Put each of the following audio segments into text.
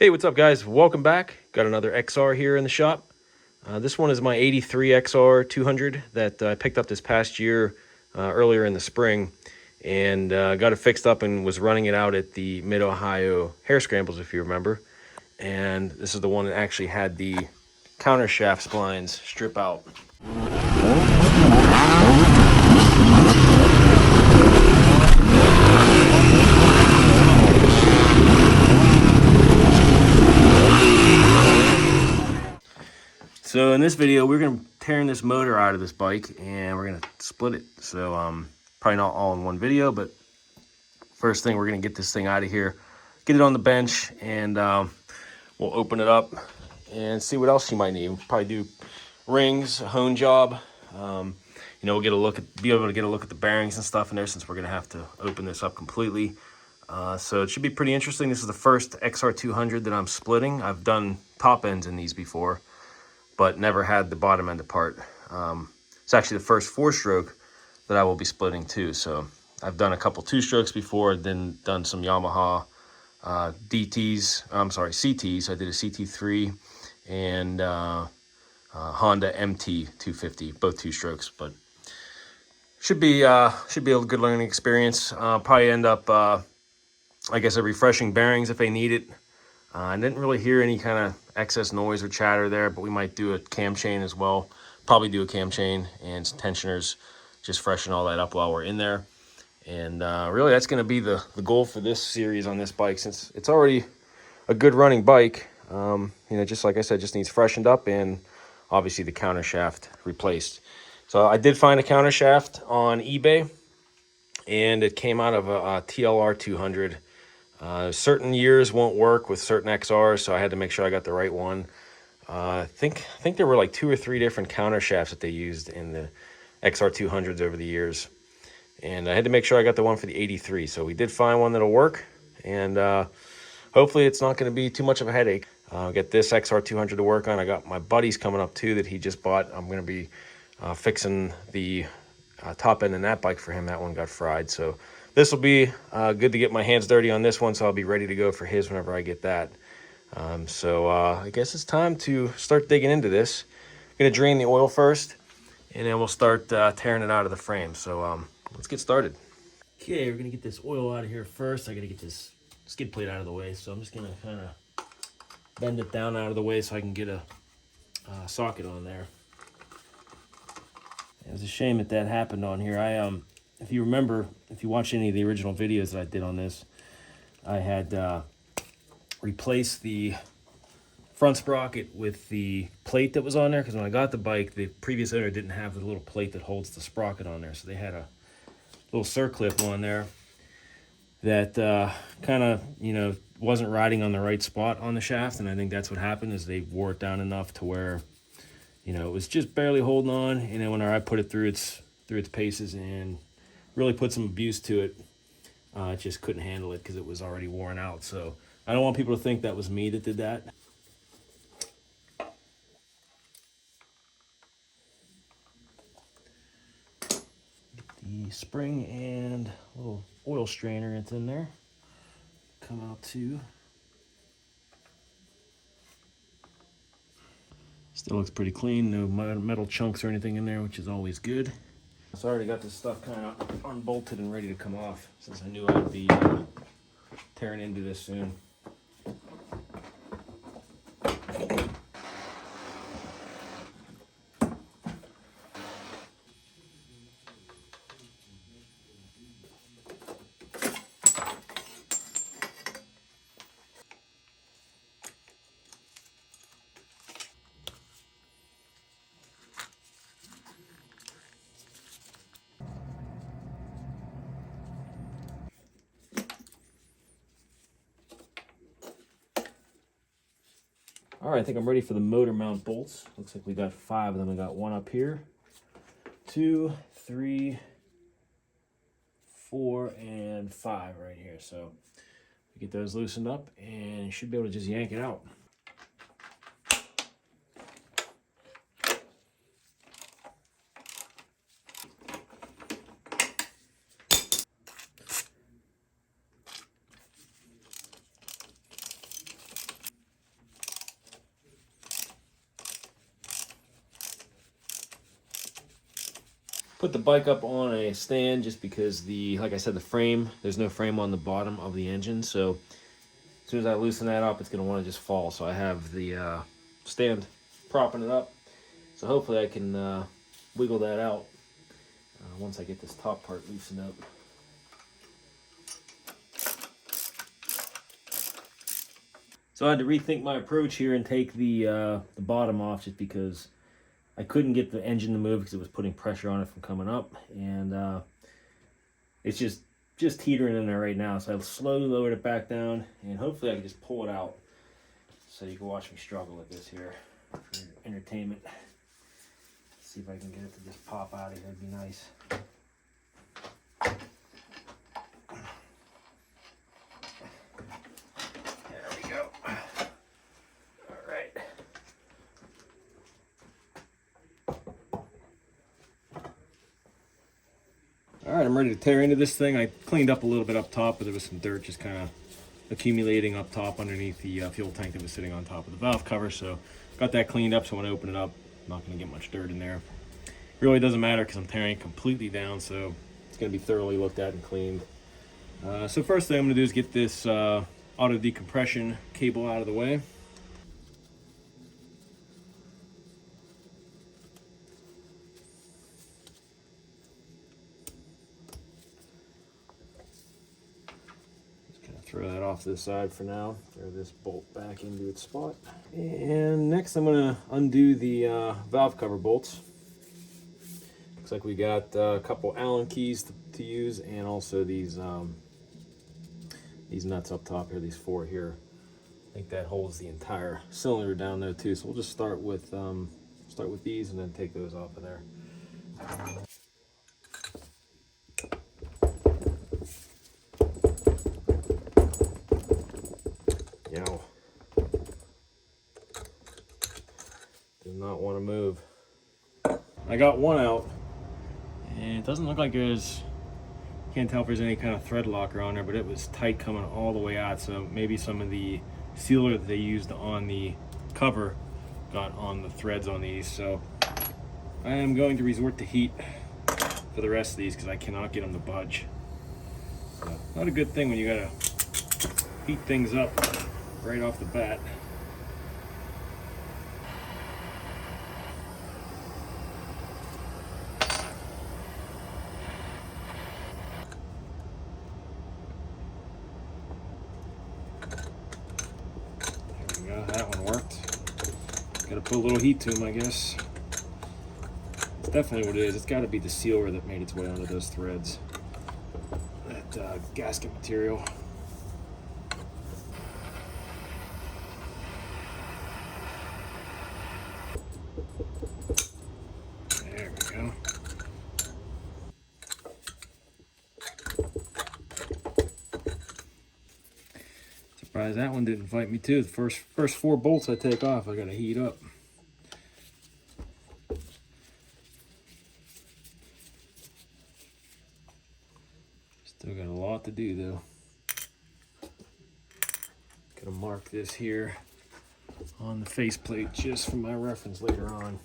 Hey, what's up, guys? Welcome back. Got another XR here in the shop. This one is my 83 XR200 that I picked up this past year earlier in the spring, and got it fixed up and was running it out at the Mid-Ohio Hair Scrambles, if you remember. And this is the one that actually had the countershaft splines strip out. So in this video, we're going to tearing this motor out of this bike and we're going to split it. So probably not all in one video, but first thing, we're going to get this thing out of here, get it on the bench, and we'll open it up and see what else you might need. We'll probably do rings, a hone job. We'll be able to get a look at the bearings and stuff in there, since we're going to have to open this up completely. So it should be pretty interesting. This is the first XR200 that I'm splitting. I've done top ends in these before, but never had the bottom end apart. It's actually the first 4-stroke that I will be splitting too. So I've done a couple 2-strokes before, then done some Yamaha CTs. I did a CT3 and Honda MT250, both 2-strokes, but should be a good learning experience. Probably end up, refreshing bearings if they need it. I didn't really hear any kind of excess noise or chatter there, but we might do a cam chain as well. Probably do a cam chain and some tensioners, just freshen all that up while we're in there. And really, that's going to be the goal for this series on this bike, since it's already a good running bike. Just like I said, just needs freshened up and obviously the counter shaft replaced. So I did find a counter shaft on eBay, and it came out of a TLR 200. Certain years won't work with certain XRs, so I had to make sure I got the right one. I think there were like 2 or 3 different counter shafts that they used in the XR200s over the years, and I had to make sure I got the one for the 83. So we did find one that'll work, and hopefully it's not going to be too much of a headache. Get this XR200 to work on. I got my buddies coming up too that he just bought. I'm going to be fixing the top end in that bike for him. That one got fried, so this will be good to get my hands dirty on this one, so I'll be ready to go for his whenever I get that. I guess it's time to start digging into this. I'm going to drain the oil first, and then we'll start tearing it out of the frame. So let's get started. Okay, we're going to get this oil out of here first. I got to get this skid plate out of the way, so I'm just going to kind of bend it down out of the way so I can get a socket on there. It was a shame that happened on here. If you remember, if you watch any of the original videos that I did on this, I had replaced the front sprocket with the plate that was on there, because when I got the bike, the previous owner didn't have the little plate that holds the sprocket on there. So they had a little circlip on there that kind of, wasn't riding on the right spot on the shaft. And I think that's what happened, is they wore it down enough to where, it was just barely holding on. And then when I put it through its paces and really put some abuse to it, it just couldn't handle it because it was already worn out. So I don't want people to think that was me that did that. Get the spring and a little oil strainer, it's in there. Come out too. Still looks pretty clean, no metal chunks or anything in there, which is always good. So I already got this stuff kind of unbolted and ready to come off, since I knew I'd be tearing into this soon. All right, I think I'm ready for the motor mount bolts. Looks like we got 5 of them. We got 1 up here, 2, 3, 4, and 5 right here. So we get those loosened up, and you should be able to just yank it out. put the bike up on a stand just because like I said, the frame, there's no frame on the bottom of the engine. So as soon as I loosen that up, it's going to want to just fall. So I have the stand propping it up. So hopefully I can wiggle that out once I get this top part loosened up. So I had to rethink my approach here and take the bottom off just because I couldn't get the engine to move because it was putting pressure on it from coming up. And it's just teetering in there right now. So I slowly lowered it back down and hopefully I can just pull it out so you can watch me struggle with this here for entertainment. See if I can get it to just pop out of here. That'd be nice. There we go. All right. All right, I'm ready to tear into this thing. I cleaned up a little bit up top, but there was some dirt just kind of accumulating up top underneath the fuel tank that was sitting on top of the valve cover. So got that cleaned up, so when I open it up, I'm not going to get much dirt in there. Really doesn't matter because I'm tearing it completely down, so it's going to be thoroughly looked at and cleaned. So first thing I'm going to do is get this auto decompression cable out of the way. Throw that off to the side for now. Throw this bolt back into its spot. And next I'm going to undo the valve cover bolts. Looks like we got a couple Allen keys to use, and also these nuts up top here, these 4 here. I think that holds the entire cylinder down there too. So we'll just start with these and then take those off of there. Does not want to move. I got one out, and it doesn't look like there's, can't tell if there's any kind of thread locker on there, but it was tight coming all the way out. So maybe some of the sealer that they used on the cover got on the threads on these. So I am going to resort to heat for the rest of these because I cannot get them to budge. So not a good thing when you gotta heat things up right off the bat. That one worked. Gotta put a little heat to them, I guess. It's definitely what it is. It's got to be the sealer that made its way onto those threads. That gasket material. There we go. Surprised that one didn't fight me too. The first 4 bolts I take off, I gotta heat up. Still got a lot to do though. Gonna mark this here on the faceplate just for my reference later on.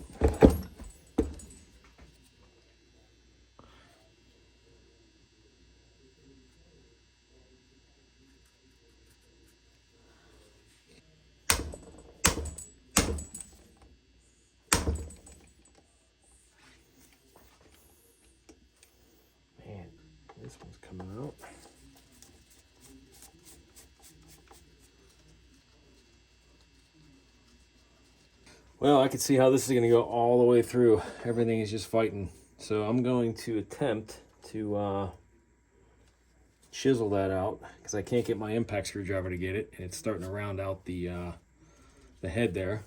This one's coming out. Well, I can see how this is going to go all the way through. Everything is just fighting. So I'm going to attempt to chisel that out because I can't get my impact screwdriver to get it. And it's starting to round out the head there.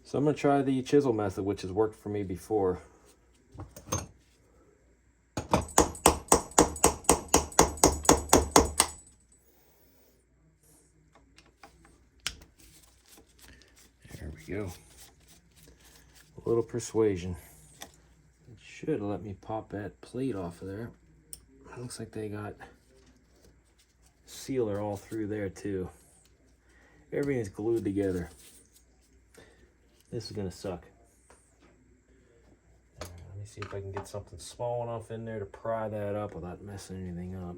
So I'm going to try the chisel method, which has worked for me before. Go. A little persuasion. It should let me pop that plate off of there. It looks like they got sealer all through there too. Everything's glued together. This is gonna suck. Let me me see if I can get something small enough in there to pry that up without messing anything up.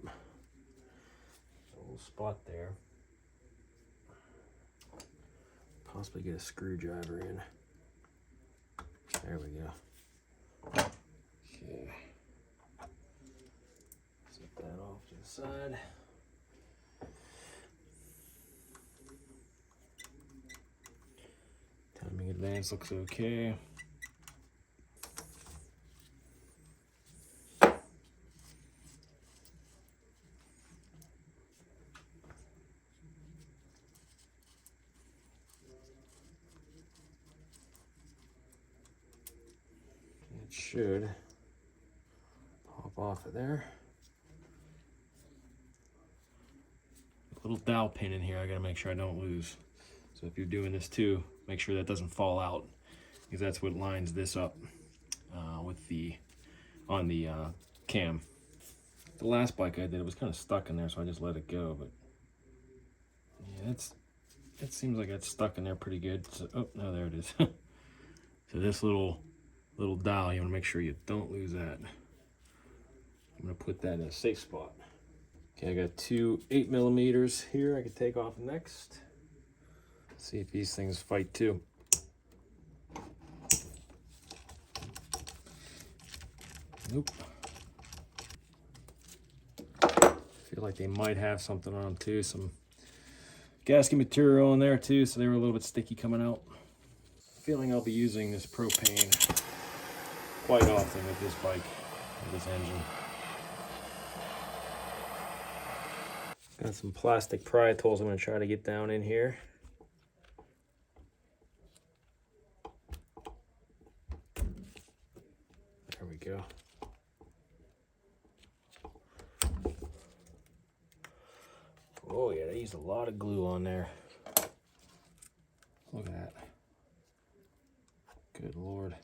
A little spot there. Possibly get a screwdriver in. There we go. Okay. Set that off to the side. Timing advance looks okay. It should pop off of there. A little dowel pin in here I gotta make sure I don't lose. So if you're doing this too, make sure that doesn't fall out, because that's what lines this up with on the cam. The last bike I did, it was kind of stuck in there, so I just let it go. But yeah, it seems like it's stuck in there pretty good. So, oh no, there it is. So this little dial, you want to make sure you don't lose that. I'm going to put that in a safe spot. Okay, I got two 8mm here I can take off next. See if these things fight too. Nope. Feel like they might have something on them too. Some gasket material in there too, so they were a little bit sticky coming out. Feeling I'll be using this propane quite often with this bike, with this engine. Got some plastic pry tools I'm going to try to get down in here. There we go. Oh yeah, they used a lot of glue on there. Look at that. Good Lord.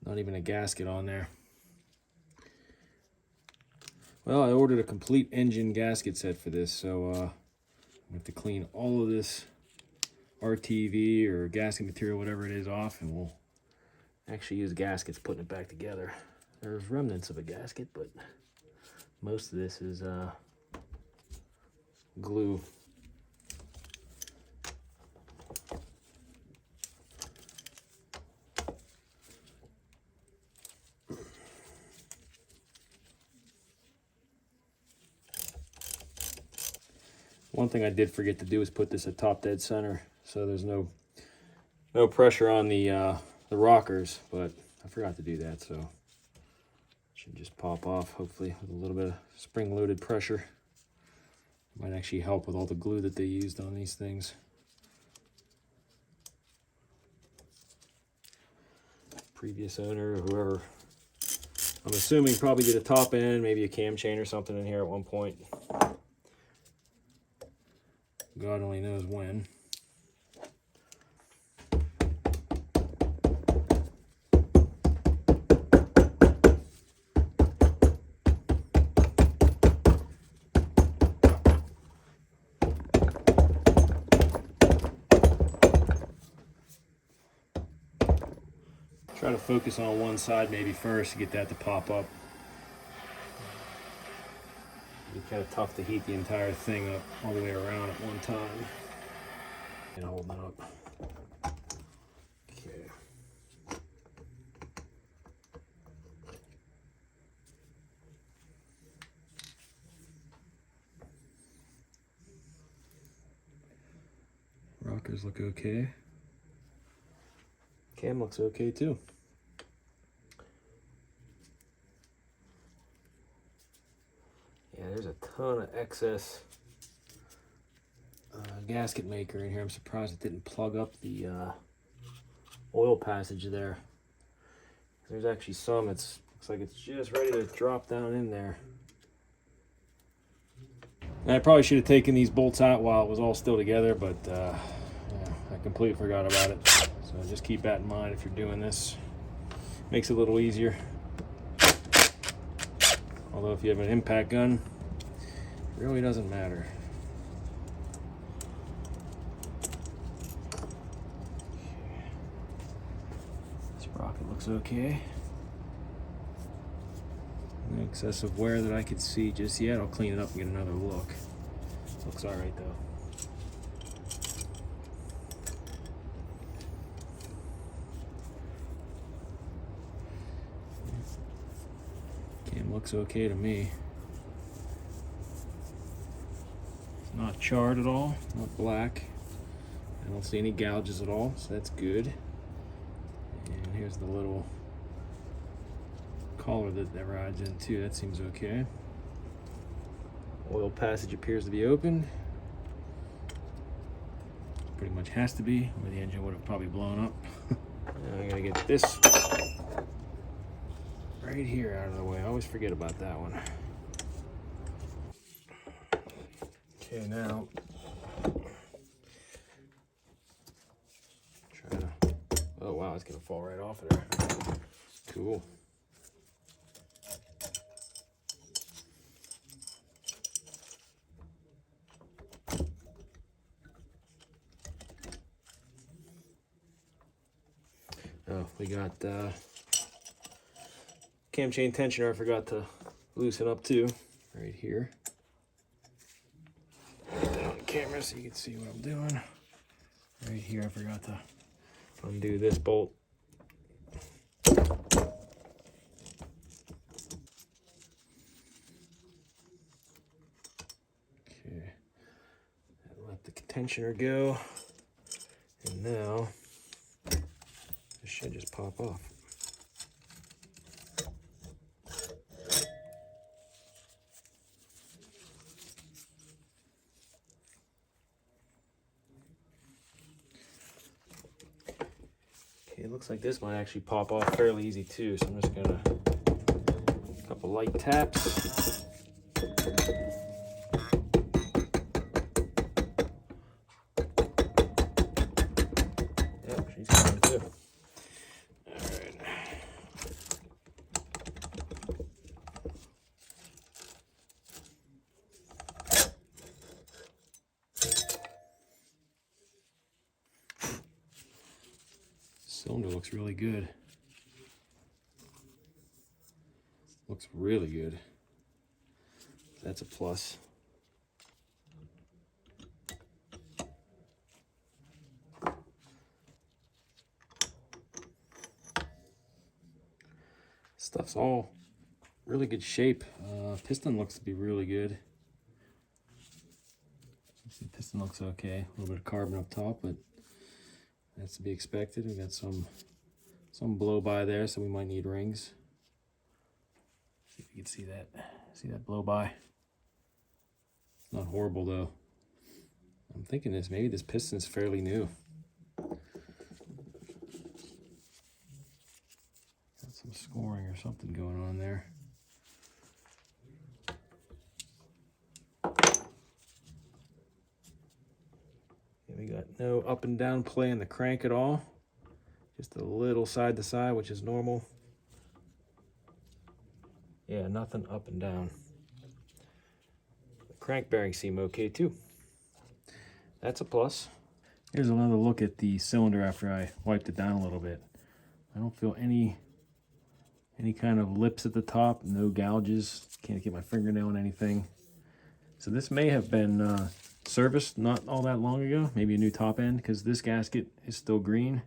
Not even a gasket on there. Well, I ordered a complete engine gasket set for this, so I have to clean all of this RTV or gasket material, whatever it is, off, and we'll actually use gaskets putting it back together. There's remnants of a gasket, but most of this is glue. One thing I did forget to do is put this at top dead center, so there's no pressure on the rockers, but I forgot to do that, so it should just pop off, hopefully, with a little bit of spring-loaded pressure. Might actually help with all the glue that they used on these things. Previous owner, or whoever, I'm assuming probably did a top end, maybe a cam chain or something in here at one point. God only knows when. Try to focus on one side maybe first to get that to pop up. It'd be kind of tough to heat the entire thing up all the way around at one time. And holding it up. Okay. Rockers look okay. Cam looks okay too. Yeah, there's a ton of excess gasket maker in here. I'm surprised it didn't plug up the oil passage there. There's actually some, looks like it's just ready to drop down in there. And I probably should have taken these bolts out while it was all still together, but yeah, I completely forgot about it. So just keep that in mind if you're doing this. Makes it a little easier. Although if you have an impact gun, it really doesn't matter. This sprocket looks okay. excessive wear that I could see just yet. I'll clean it up and get another look. Looks all right though. Cam looks okay to me. It's not charred at all, not black. I don't see any gouges at all, so that's good. And here's the little collar that rides in too. That seems okay. Oil passage appears to be open. Pretty much has to be, or the engine would have probably blown up. Now I gotta get this right here out of the way. I always forget about that one. Okay, now try to. Oh wow, it's gonna fall right off of there. Cool. Oh, we got cam chain tensioner I forgot to loosen up too, right here. Get that on camera so you can see what I'm doing. Right here I forgot to undo this bolt. Okay, let the tensioner go, and now this should just pop off. Okay, it looks like this might actually pop off fairly easy too, so I'm just gonna a couple light taps. Yep, she's coming too. Cylinder looks really good. Looks really good. That's a plus. Stuff's all really good shape. Piston looks to be really good. The piston looks okay. A little bit of carbon up top, but that's to be expected. We got some blow by there, so we might need rings. See if you can see that. See that blow by? It's not horrible though. I'm thinking maybe this piston's fairly new. Got some scoring or something going on there. We got no up and down play in the crank at all. Just a little side to side, which is normal. Yeah, nothing up and down. The crank bearings seem okay too. That's a plus. Here's another look at the cylinder after I wiped it down a little bit. I don't feel any kind of lips at the top, no gouges. Can't get my fingernail on anything. So this may have been serviced not all that long ago, maybe a new top end, because this gasket is still green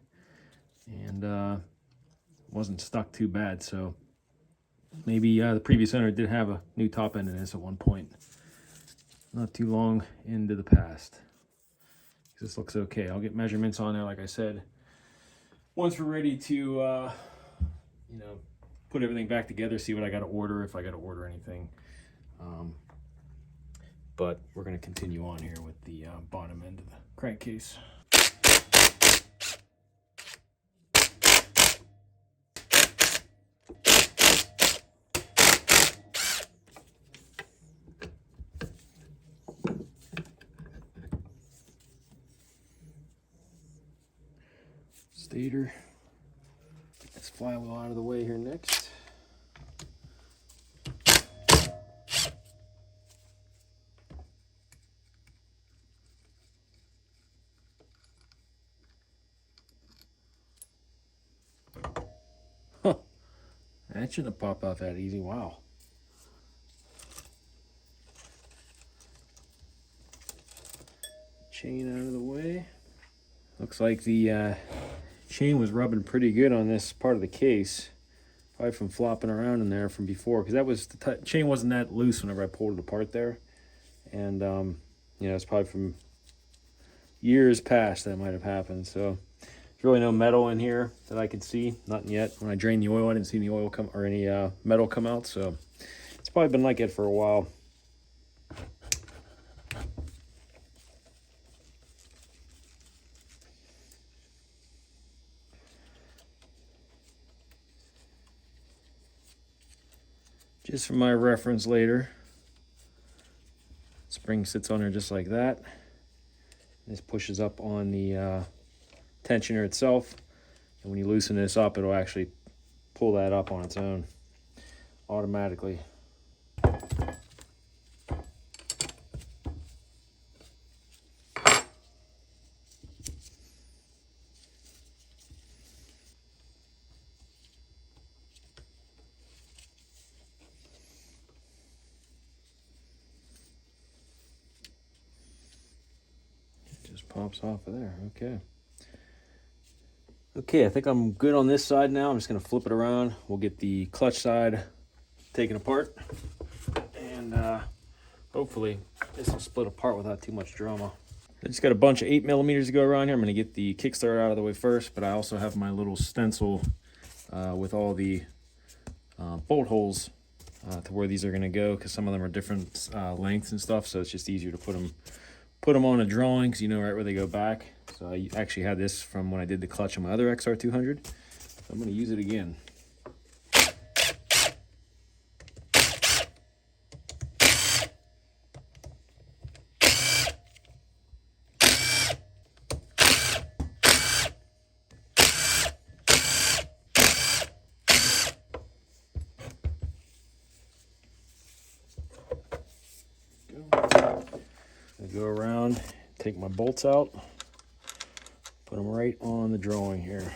and wasn't stuck too bad. So maybe the previous owner did have a new top end in this at one point, not too long into the past. This looks okay. I'll get measurements on there, like I said, once we're ready to you know, put everything back together, see what I got to order, if I got to order anything. But we're going to continue on here with the bottom end of the crankcase. Stator. Get this flywheel out of the way here next. That shouldn't have popped off that easy. Wow. chain out of the way. Looks like the chain was rubbing pretty good on this part of the case. Probably from flopping around in there from before, because that was the chain wasn't that loose whenever I pulled it apart there. And, you know, it's probably from years past that might have happened. So there's really no metal in here that I could see. Nothing yet. When I drained the oil, I didn't see any oil come or any metal come out. So it's probably been like it for a while. Just for my reference later, spring sits on there just like that. This pushes up on the tensioner itself, and when you loosen this up, it'll actually pull that up on its own automatically. Just pops off of there. Okay, I think I'm good on this side now. I'm just going to flip it around. We'll get the clutch side taken apart, and hopefully this will split apart without too much drama. I just got a bunch of 8mm to go around here. I'm going to get the kickstarter out of the way first, but I also have my little stencil with all the bolt holes to where these are going to go, because some of them are different lengths and stuff, so it's just easier to put them on a drawing, because you know right where they go back. So I actually had this from when I did the clutch on my other XR200. So I'm going to use it again. I go around, take my bolts out, put them right on the drawing here.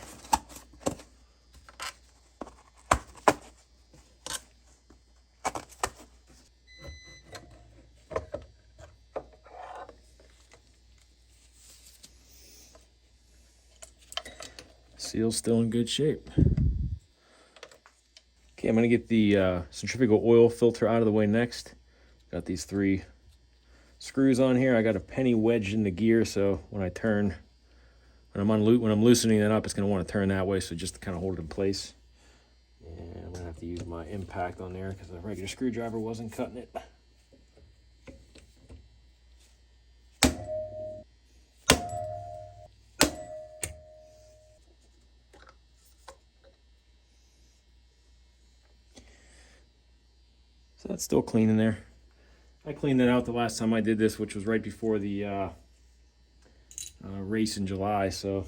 Seal's still in good shape. Okay, I'm going to get the centrifugal oil filter out of the way next. Got these 3 screws on here. I got a penny wedged in the gear, so when I turn, when I'm loosening it up, it's going to want to turn that way, so just to kind of hold it in place. And I'm going to have to use my impact on there because the regular screwdriver wasn't cutting it. So that's still clean in there. I cleaned that out the last time I did this, which was right before the race in July, so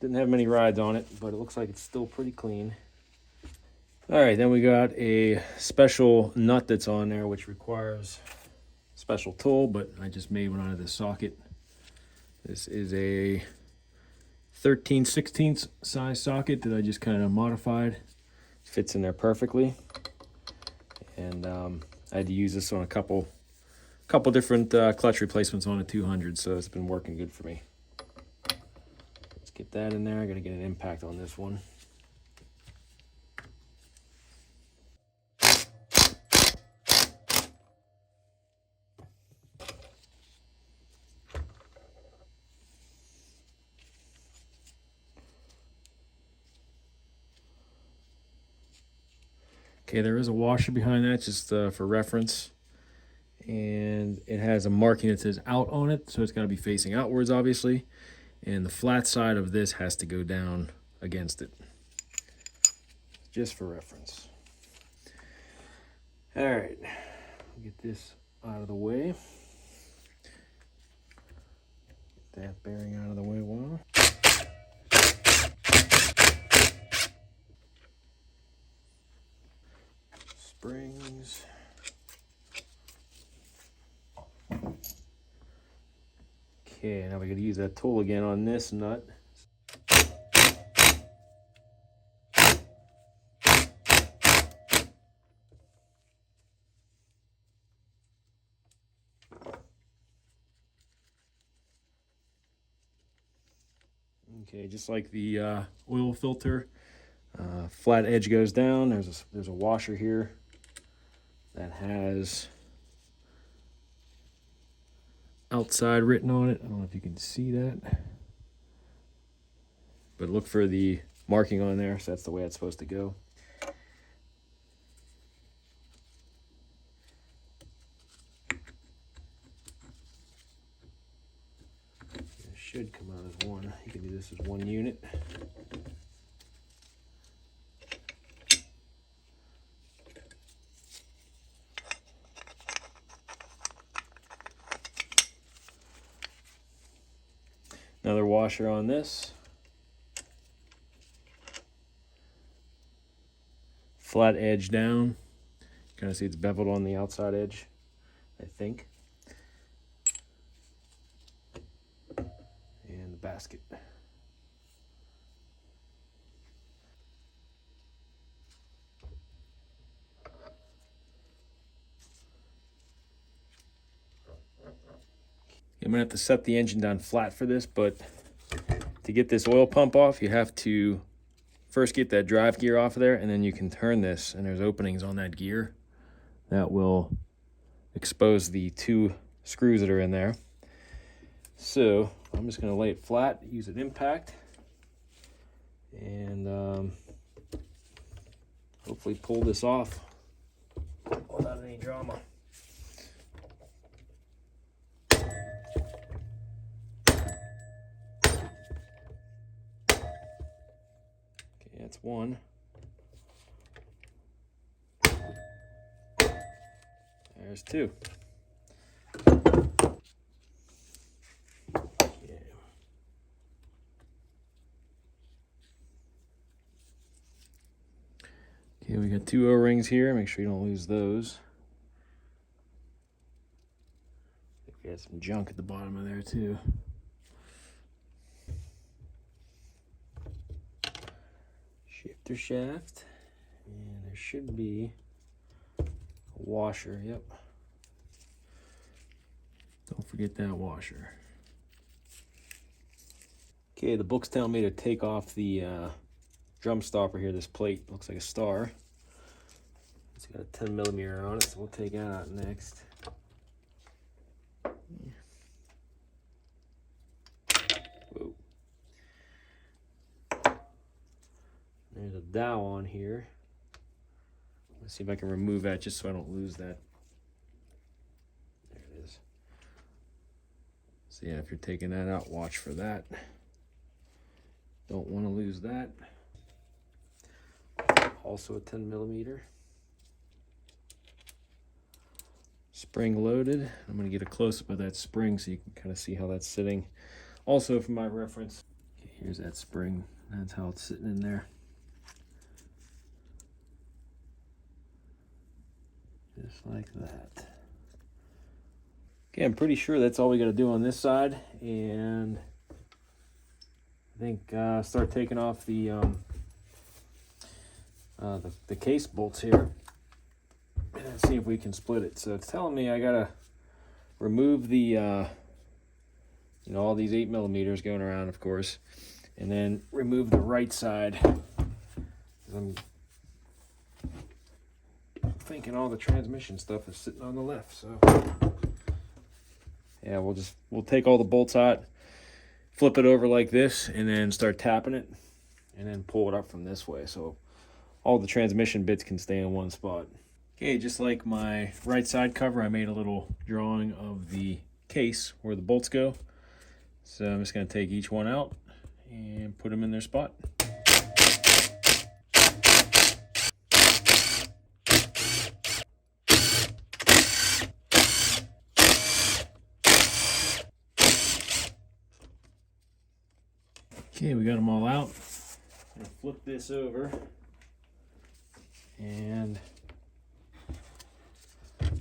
didn't have many rides on it, but it looks like it's still pretty clean. All right, then we got a special nut that's on there, which requires a special tool, but I just made one out of this socket. This is a 13/16 size socket that I just kind of modified. Fits in there perfectly, and I had to use this on a couple different clutch replacements on a 200, so it's been working good for me. Let's get that in there. I got to get an impact on this one. Okay, there is a washer behind that, just for reference. And it has a marking that says out on it, so it's got to be facing outwards, obviously. And the flat side of this has to go down against it, just for reference. All right, get this out of the way. Get that bearing out of the way well. Springs. Okay, now we got to use that tool again on this nut. Okay, just like the oil filter, flat edge goes down. There's a washer here that has outside written on it. I don't know if you can see that, but look for the marking on there, so that's the way it's supposed to go. It should come out as one. You can do this as one unit. Another washer on this. Flat edge down. Kind of see it's beveled on the outside edge, I think. And the basket. I'm gonna have to set the engine down flat for this, but to get this oil pump off, you have to first get that drive gear off of there, and then you can turn this, and there's openings on that gear that will expose the 2 screws that are in there. So I'm just gonna lay it flat, use an impact, and hopefully pull this off without any drama. That's one. There's 2. Yeah. Okay, we got 2 O-rings here. Make sure you don't lose those. I think we had some junk at the bottom of there too. Shifter shaft, and there should be a washer. Yep, don't forget that washer. Okay, the book's telling me to take off the drum stopper here. This plate looks like a star. It's got a 10mm on it, so we'll take that out next. Whoa. There's a dowel on here. Let's see if I can remove that just so I don't lose that. There it is. So yeah, if you're taking that out, watch for that. Don't want to lose that. Also a 10mm. Spring loaded. I'm going to get a close-up of that spring so you can kind of see how that's sitting. Also, for my reference, okay, here's that spring. That's how it's sitting in there. Just like that. Okay, I'm pretty sure that's all we got to do on this side, and I think start taking off the case bolts here and see if we can split it. So it's telling me I gotta remove the you know, all these 8mm going around, of course, and then remove the right side. I'm thinking all the transmission stuff is sitting on the left, so yeah, we'll take all the bolts out, flip it over like this, and then start tapping it, and then pull it up from this way, so all the transmission bits can stay in one spot. Okay, just like my right side cover, I made a little drawing of the case where the bolts go. So I'm just going to take each one out and put them in their spot. Okay, we got them all out. I'm going to flip this over and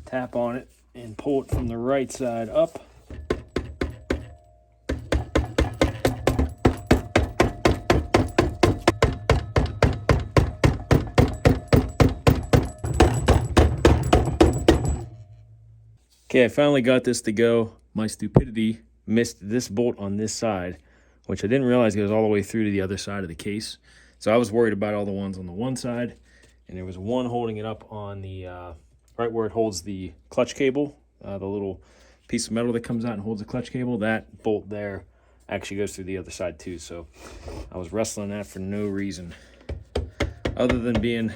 tap on it and pull it from the right side up. Okay, I finally got this to go. My stupidity missed this bolt on this side, which I didn't realize goes all the way through to the other side of the case. So I was worried about all the ones on the one side, and there was one holding it up on the right where it holds the clutch cable, the little piece of metal that comes out and holds the clutch cable. That bolt there actually goes through the other side too. So I was wrestling that for no reason other than being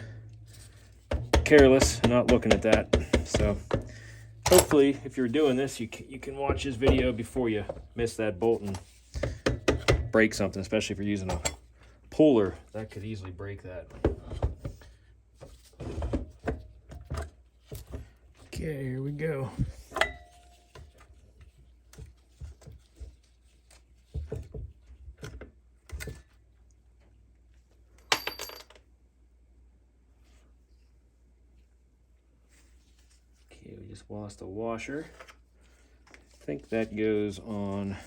careless and not looking at that. So hopefully, if you're doing this, you can watch this video before you miss that bolt and break something, especially if you're using a puller. That could easily break that. Okay, here we go. Okay, we just lost a washer. I think that goes on, I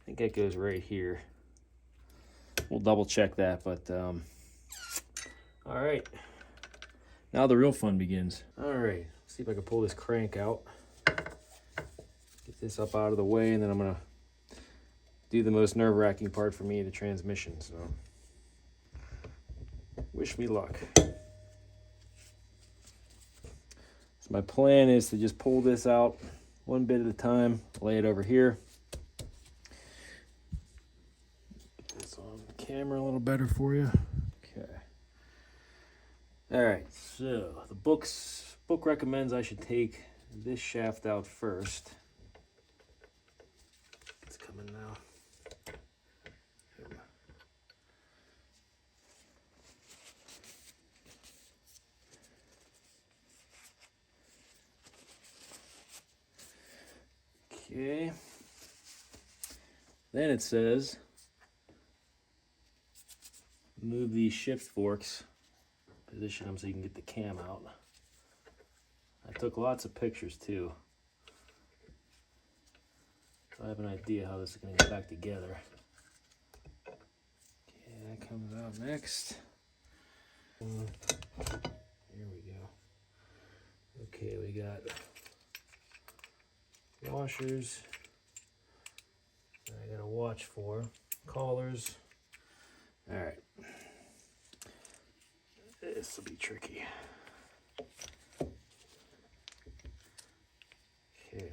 think that goes right here. We'll double check that, but all right. Now the real fun begins. All right, let's see if I can pull this crank out. Get this up out of the way, and then I'm gonna do the most nerve-wracking part for me, the transmission. So wish me luck. So my plan is to just pull this out one bit at a time, lay it over here. Get this on the camera a little better for you. Okay. All right, so the book recommends I should take this shaft out first. It's coming now. Okay. Then it says move these shift forks, position them so you can get the cam out. I took lots of pictures too, so I have an idea how this is going to get back together. Okay, that comes out next. Here we go. Okay, we got washers that I gotta watch for, collars. All right, this will be tricky. Okay.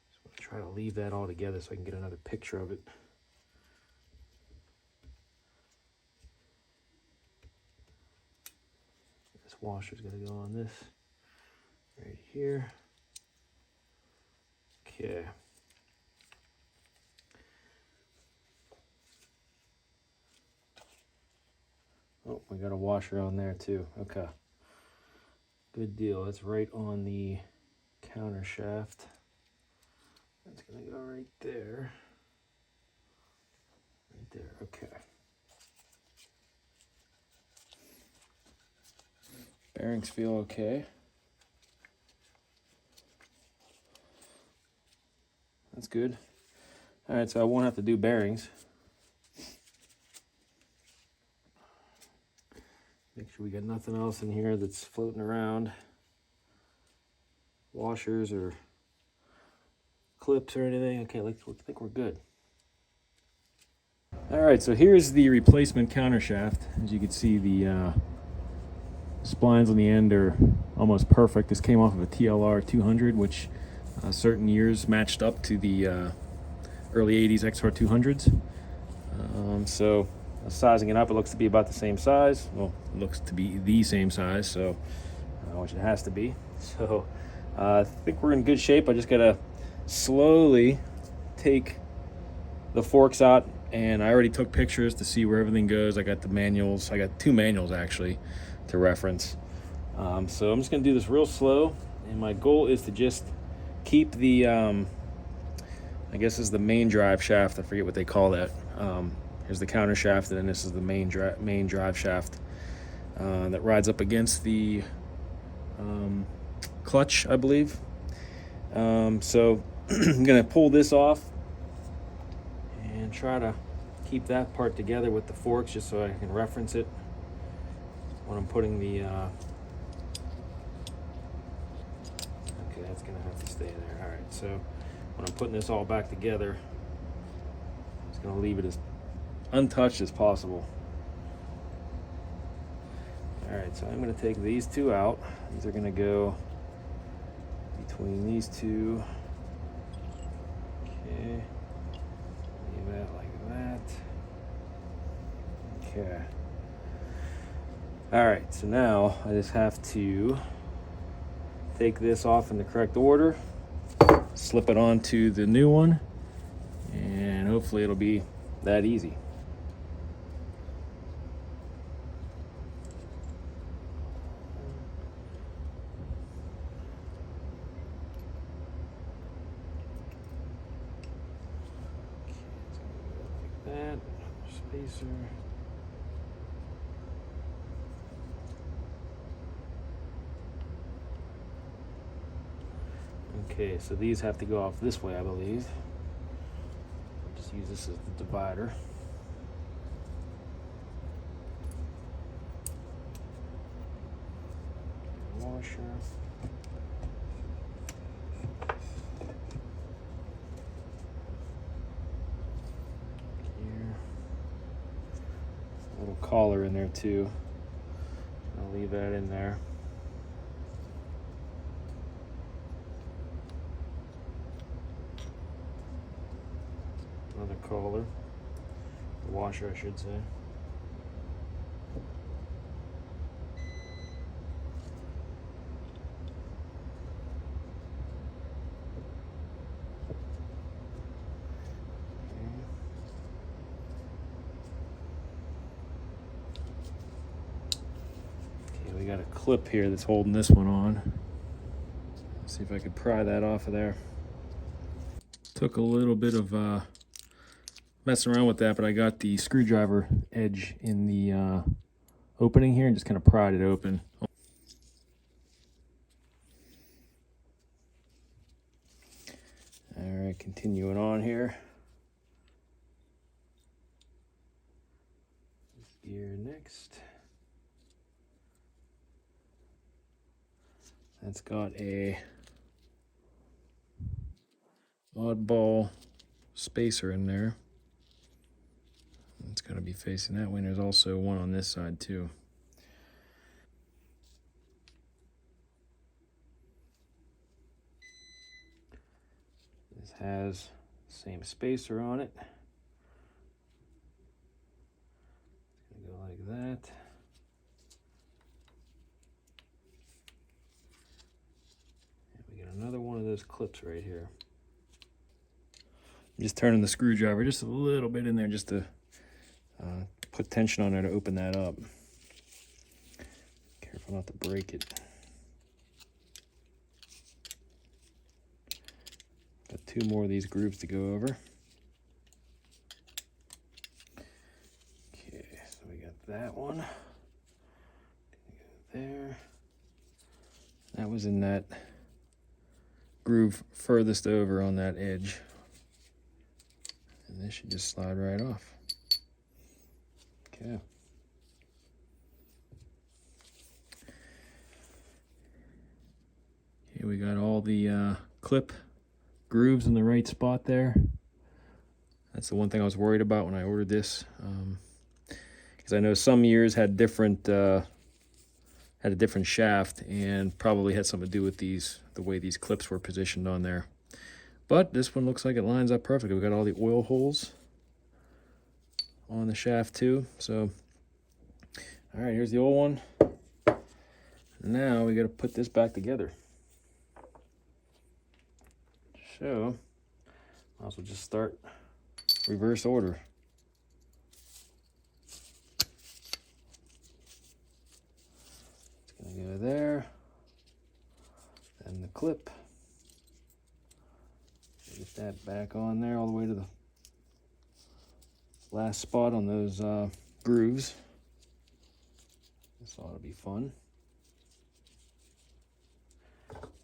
Just want to try to leave that all together so I can get another picture of it. This washer's got to go on this right here. Okay. Oh, we got a washer on there too. Okay. Good deal. That's right on the counter shaft. That's gonna go right there. Right there. Okay. Bearings feel okay. That's good. All right, so I won't have to do bearings. Make sure we got nothing else in here that's floating around. Washers or clips or anything. Okay, I think we're good. All right, so here's the replacement counter shaft. As you can see, the splines on the end are almost perfect. This came off of a XR200, which certain years matched up to the early 80s XR200s. So sizing it up, it looks to be about the same size. Well, it looks to be the same size, so which it has to be. So I think we're in good shape. I just gotta slowly take the forks out, and I already took pictures to see where everything goes. I got the manuals. I got 2 manuals actually to reference. So I'm just gonna do this real slow, and my goal is to just keep the I guess this is the main drive shaft. I forget what they call that. Here's the counter shaft, and then this is the main drive shaft that rides up against the clutch, I believe. So I'm gonna pull this off and try to keep that part together with the forks, just so I can reference it. when I'm putting the, okay, that's gonna have to stay there. All right, so when I'm putting this all back together, I'm just gonna leave it as untouched as possible. All right, so I'm gonna take these two out. These are gonna go between these two. Okay, leave that like that. Okay. All right, so now I just have to take this off in the correct order, slip it onto the new one, and hopefully it'll be that easy. That spacer. Okay, so these have to go off this way, I believe. Just use this as the divider. Washer. Here. A little collar in there too. I'll leave that in there. Another collar. The washer, I should say. We got a clip here that's holding this one on. Let's see if I could pry that off of there. Took a little bit of messing around with that, but I got the screwdriver edge in the opening here and just kind of pried it open. All right, continuing on here. This gear next. That's got a oddball spacer in there. It's going to be facing that way. And there's also one on this side too. This has the same spacer on it. It's going to go like that. And we got another one of those clips right here. I'm just turning the screwdriver just a little bit in there just to put tension on there to open that up. Careful not to break it. Got two more of these grooves to go over. Okay, so we got that one. Go there. That was in that groove furthest over on that edge. And this should just slide right off. Okay. Okay, we got all the clip grooves in the right spot there. That's the one thing I was worried about when I ordered this, because I know some years had different had a different shaft and probably had something to do with the way these clips were positioned on there. But this one looks like it lines up perfectly. We got all the oil holes on the shaft too. So, all right, here's the old one. Now we got to put this back together. So, might as well just start reverse order. It's gonna go there, then the clip. Get that back on there all the way to the last spot on those grooves. This ought to be fun.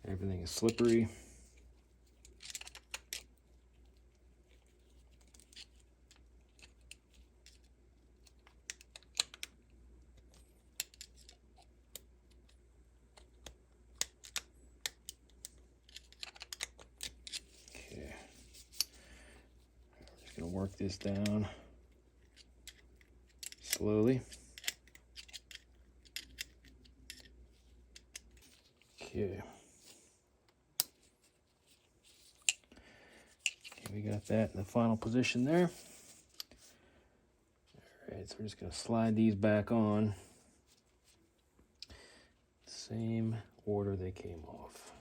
Everything is slippery. work this down slowly. Okay. We got that in the final position there. All right, so we're just going to slide these back on. Same order they came off.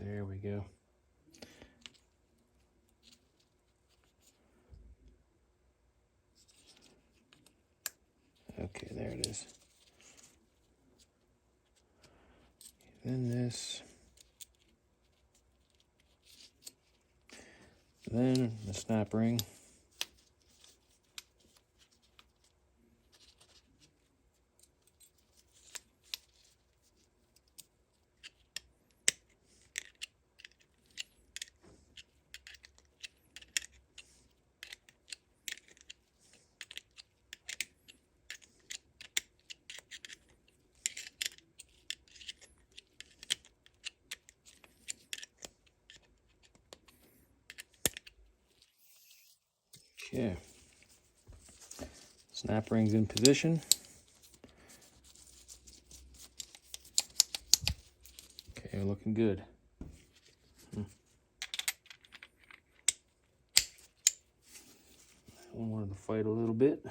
There we go. Okay, there it is. Then this. Then the snap ring. Okay. Snap ring's in position. Okay, looking good. That one wanted to fight a little bit.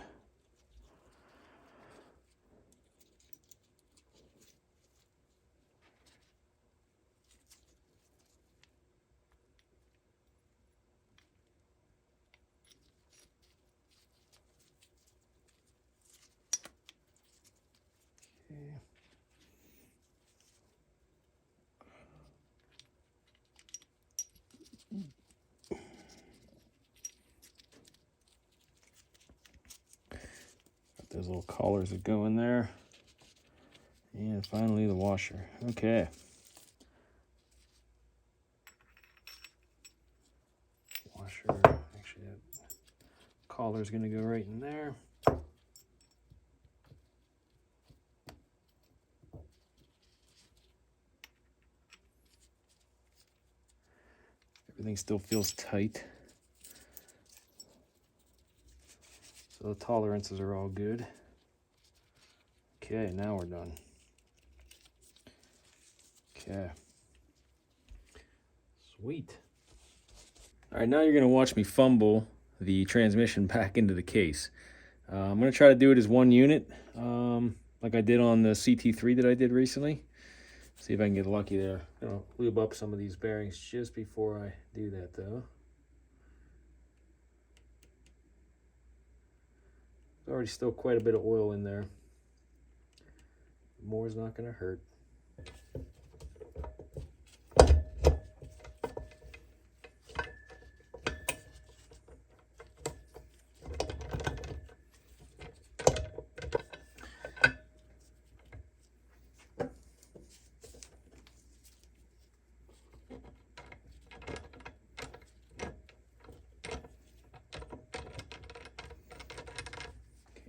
Those little collars that go in there. And finally the washer. Okay. Washer, actually that collar's gonna go right in there. Everything still feels tight. So the tolerances are all good. Okay, now we're done. Okay. Sweet. All right, now you're gonna watch me fumble the transmission back into the case. I'm gonna try to do it as one unit, like I did on the CT3 that I did recently. See if I can get lucky there. I'm gonna lube up some of these bearings just before I do that though. There's already still quite a bit of oil in there. More is not gonna hurt.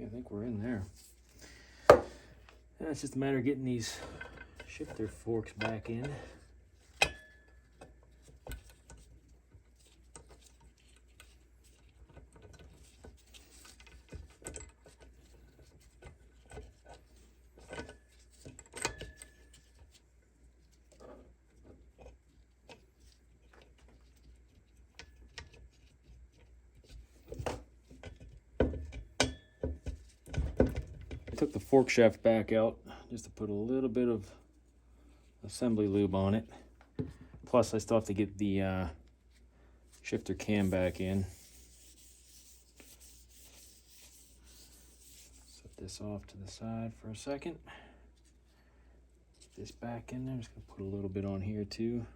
I think we're in there. It's just a matter of getting these shifter forks back in. took the fork shaft back out just to put a little bit of assembly lube on it. Plus I still have to get the shifter cam back in. Set this off to the side for a second. Get this back in there. I'm just going to put a little bit on here too.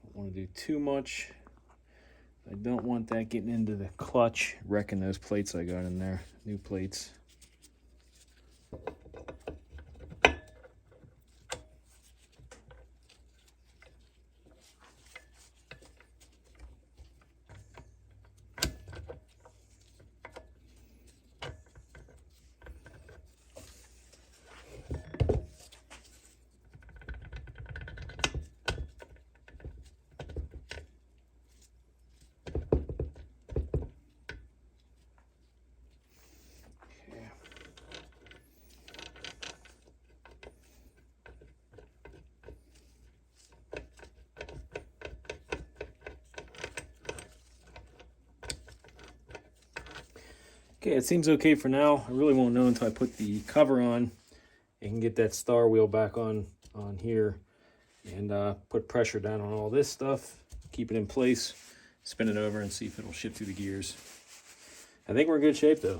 Don't want to do too much. I don't want that getting into the clutch, wrecking those plates I got in there, new plates. Okay, it seems okay for now. I really won't know until I put the cover on and can get that star wheel back on here and put pressure down on all this stuff, keep it in place, spin it over and see if it'll shift through the gears. I think we're in good shape though.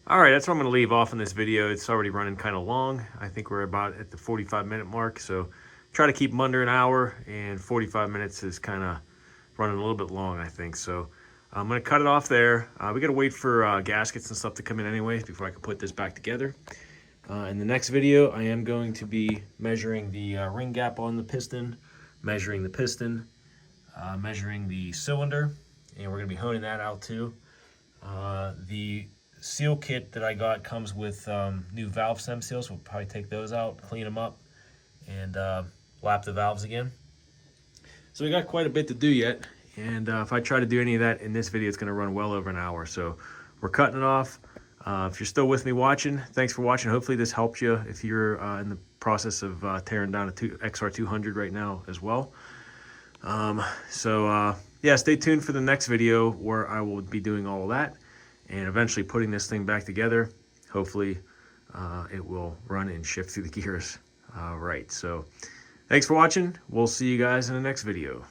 All right, that's where I'm going to leave off in this video. It's already running kind of long. I think we're about at the 45-minute mark. So try to keep them under an hour, and 45 minutes is kind of running a little bit long, I think. So I'm going to cut it off there. We got to wait for gaskets and stuff to come in anyways before I can put this back together. In the next video, I am going to be measuring the ring gap on the piston, measuring the piston, measuring the cylinder, and we're going to be honing that out too. The seal kit that I got comes with new valve stem seals. We'll probably take those out, clean them up, and lap the valves again. So we got quite a bit to do yet, and if I try to do any of that in this video, it's going to run well over an hour. So we're cutting it off. If you're still with me watching, thanks for watching. Hopefully this helps you if you're in the process of tearing down a XR200 right now as well. Yeah, stay tuned for the next video where I will be doing all of that and eventually putting this thing back together. Hopefully it will run and shift through the gears right. So thanks for watching. We'll see you guys in the next video.